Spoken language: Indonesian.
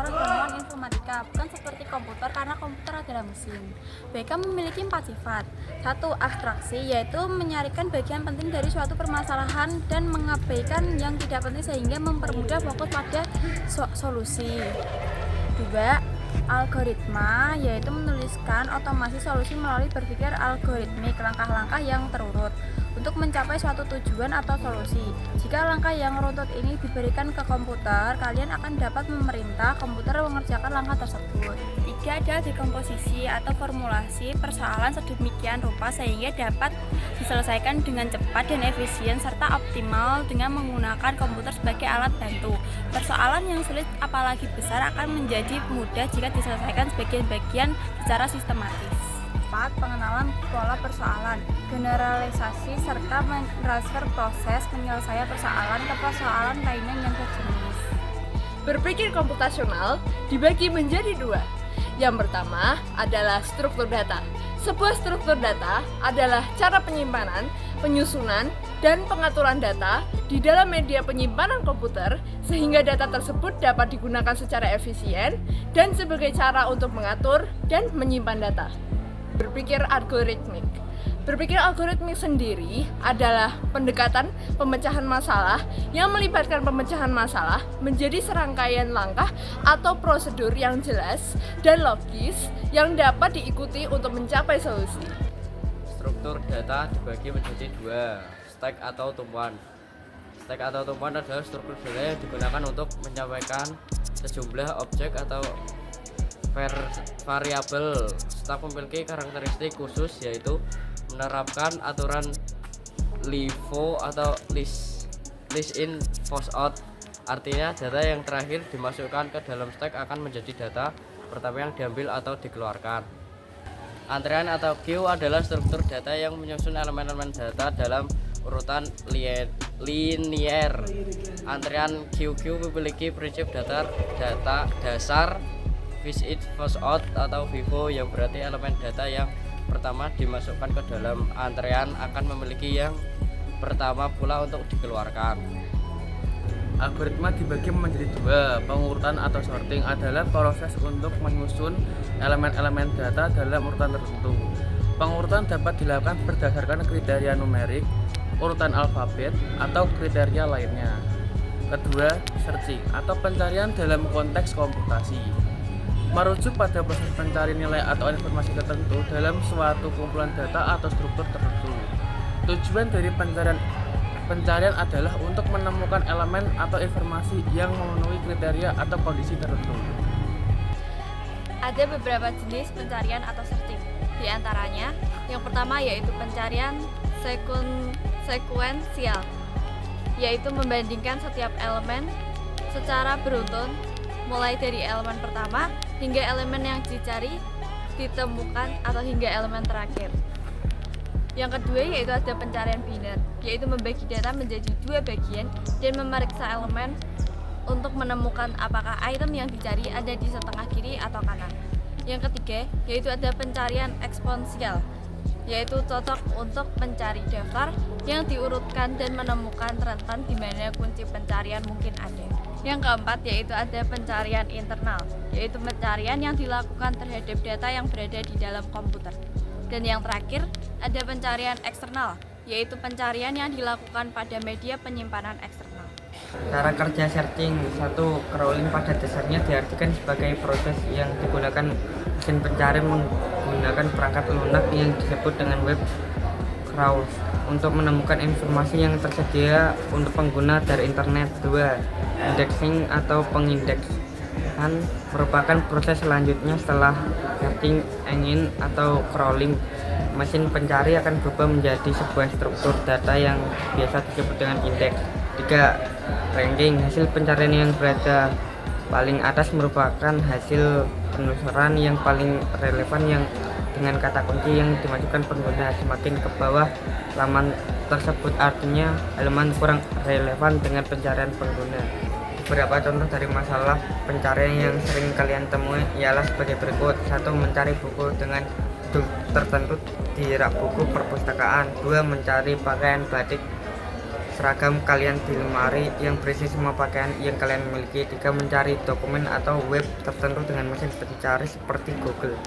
atau ramuan informatika, bukan seperti komputer karena komputer adalah mesin. BK memiliki 4 sifat. 1. Abstraksi, yaitu menyarikan bagian penting dari suatu permasalahan dan mengabaikan yang tidak penting sehingga mempermudah fokus pada solusi. 2. Algoritma, yaitu menuliskan otomasi solusi melalui berpikir algoritmik, langkah-langkah yang terurut untuk mencapai suatu tujuan atau solusi. Jika langkah yang runtut ini diberikan ke komputer, kalian akan dapat memerintah komputer mengerjakan langkah tersebut. 3. Adalah dekomposisi atau formulasi persoalan sedemikian rupa sehingga dapat diselesaikan dengan cepat dan efisien serta optimal dengan menggunakan komputer sebagai alat bantu. Persoalan yang sulit apalagi besar akan menjadi mudah jika diselesaikan sebagian-bagian secara sistematis. 4. Pengenalan pola persoalan, generalisasi, serta mentransfer proses penyelesaian persoalan ke persoalan lainnya yang sejenis. Berpikir komputasional dibagi menjadi 2. Yang pertama adalah struktur data. Sebuah struktur data adalah cara penyimpanan, penyusunan, dan pengaturan data di dalam media penyimpanan komputer sehingga data tersebut dapat digunakan secara efisien dan sebagai cara untuk mengatur dan menyimpan data. Berpikir algoritmik. Berpikir algoritmik sendiri adalah pendekatan pemecahan masalah yang melibatkan pemecahan masalah menjadi serangkaian langkah atau prosedur yang jelas dan logis yang dapat diikuti untuk mencapai solusi. Struktur data dibagi menjadi 2, stack atau tumpuan. Stack atau tumpuan adalah struktur data yang digunakan untuk menyampaikan sejumlah objek atau variabel. Stack memiliki karakteristik khusus yaitu menerapkan aturan LIFO atau list in first out. Artinya data yang terakhir dimasukkan ke dalam stack akan menjadi data pertama yang diambil atau dikeluarkan. Antrian atau queue adalah struktur data yang menyusun elemen-elemen data dalam urutan linier. Antrian QQ memiliki prinsip data dasar first in first out atau FIFO yang berarti elemen data yang pertama dimasukkan ke dalam antrean akan memiliki yang pertama pula untuk dikeluarkan. Algoritma dibagi menjadi 2. Pengurutan atau sorting adalah proses untuk menyusun elemen-elemen data dalam urutan tertentu. Pengurutan dapat dilakukan berdasarkan kriteria numerik, urutan alfabet, atau kriteria lainnya. Kedua, searching atau pencarian dalam konteks komputasi. Merujuk pada proses pencari nilai atau informasi tertentu dalam suatu kumpulan data atau struktur tertentu. Tujuan dari pencarian adalah untuk menemukan elemen atau informasi yang memenuhi kriteria atau kondisi tertentu. Ada beberapa jenis pencarian atau searching. Di antaranya, yang pertama yaitu pencarian sekuensial, yaitu membandingkan setiap elemen secara beruntun mulai dari elemen pertama hingga elemen yang dicari ditemukan atau hingga elemen terakhir. Yang kedua yaitu ada pencarian biner, yaitu membagi data menjadi 2 bagian dan memeriksa elemen untuk menemukan apakah item yang dicari ada di setengah kiri atau kanan. Yang ketiga yaitu ada pencarian eksponensial, yaitu cocok untuk mencari daftar yang diurutkan dan menemukan rentan di mana kunci pencarian mungkin ada. Yang keempat yaitu ada pencarian internal, yaitu pencarian yang dilakukan terhadap data yang berada di dalam komputer. Dan yang terakhir ada pencarian eksternal, yaitu pencarian yang dilakukan pada media penyimpanan eksternal. Cara kerja searching. 1. Crawling pada dasarnya diartikan sebagai proses yang digunakan mesin pencari menggunakan perangkat lunak yang disebut dengan web crawl untuk menemukan informasi yang tersedia untuk pengguna dari internet. 2. Indexing atau pengindeksan merupakan proses selanjutnya setelah searching engine atau crawling. Mesin pencari akan berubah menjadi sebuah struktur data yang biasa disebut dengan indeks. 3. Ranking. Hasil pencarian yang berada paling atas merupakan hasil penelusuran yang paling relevan yang dengan kata kunci yang dimasukkan pengguna. Semakin ke bawah laman tersebut artinya elemen kurang relevan dengan pencarian pengguna. Beberapa contoh dari masalah pencarian yang sering kalian temui ialah sebagai berikut. 1. Mencari buku dengan judul tertentu di rak buku perpustakaan. 2. Mencari pakaian batik seragam kalian di lemari yang berisi semua pakaian yang kalian miliki. 3. Mencari dokumen atau web tertentu dengan mesin pencari seperti Google.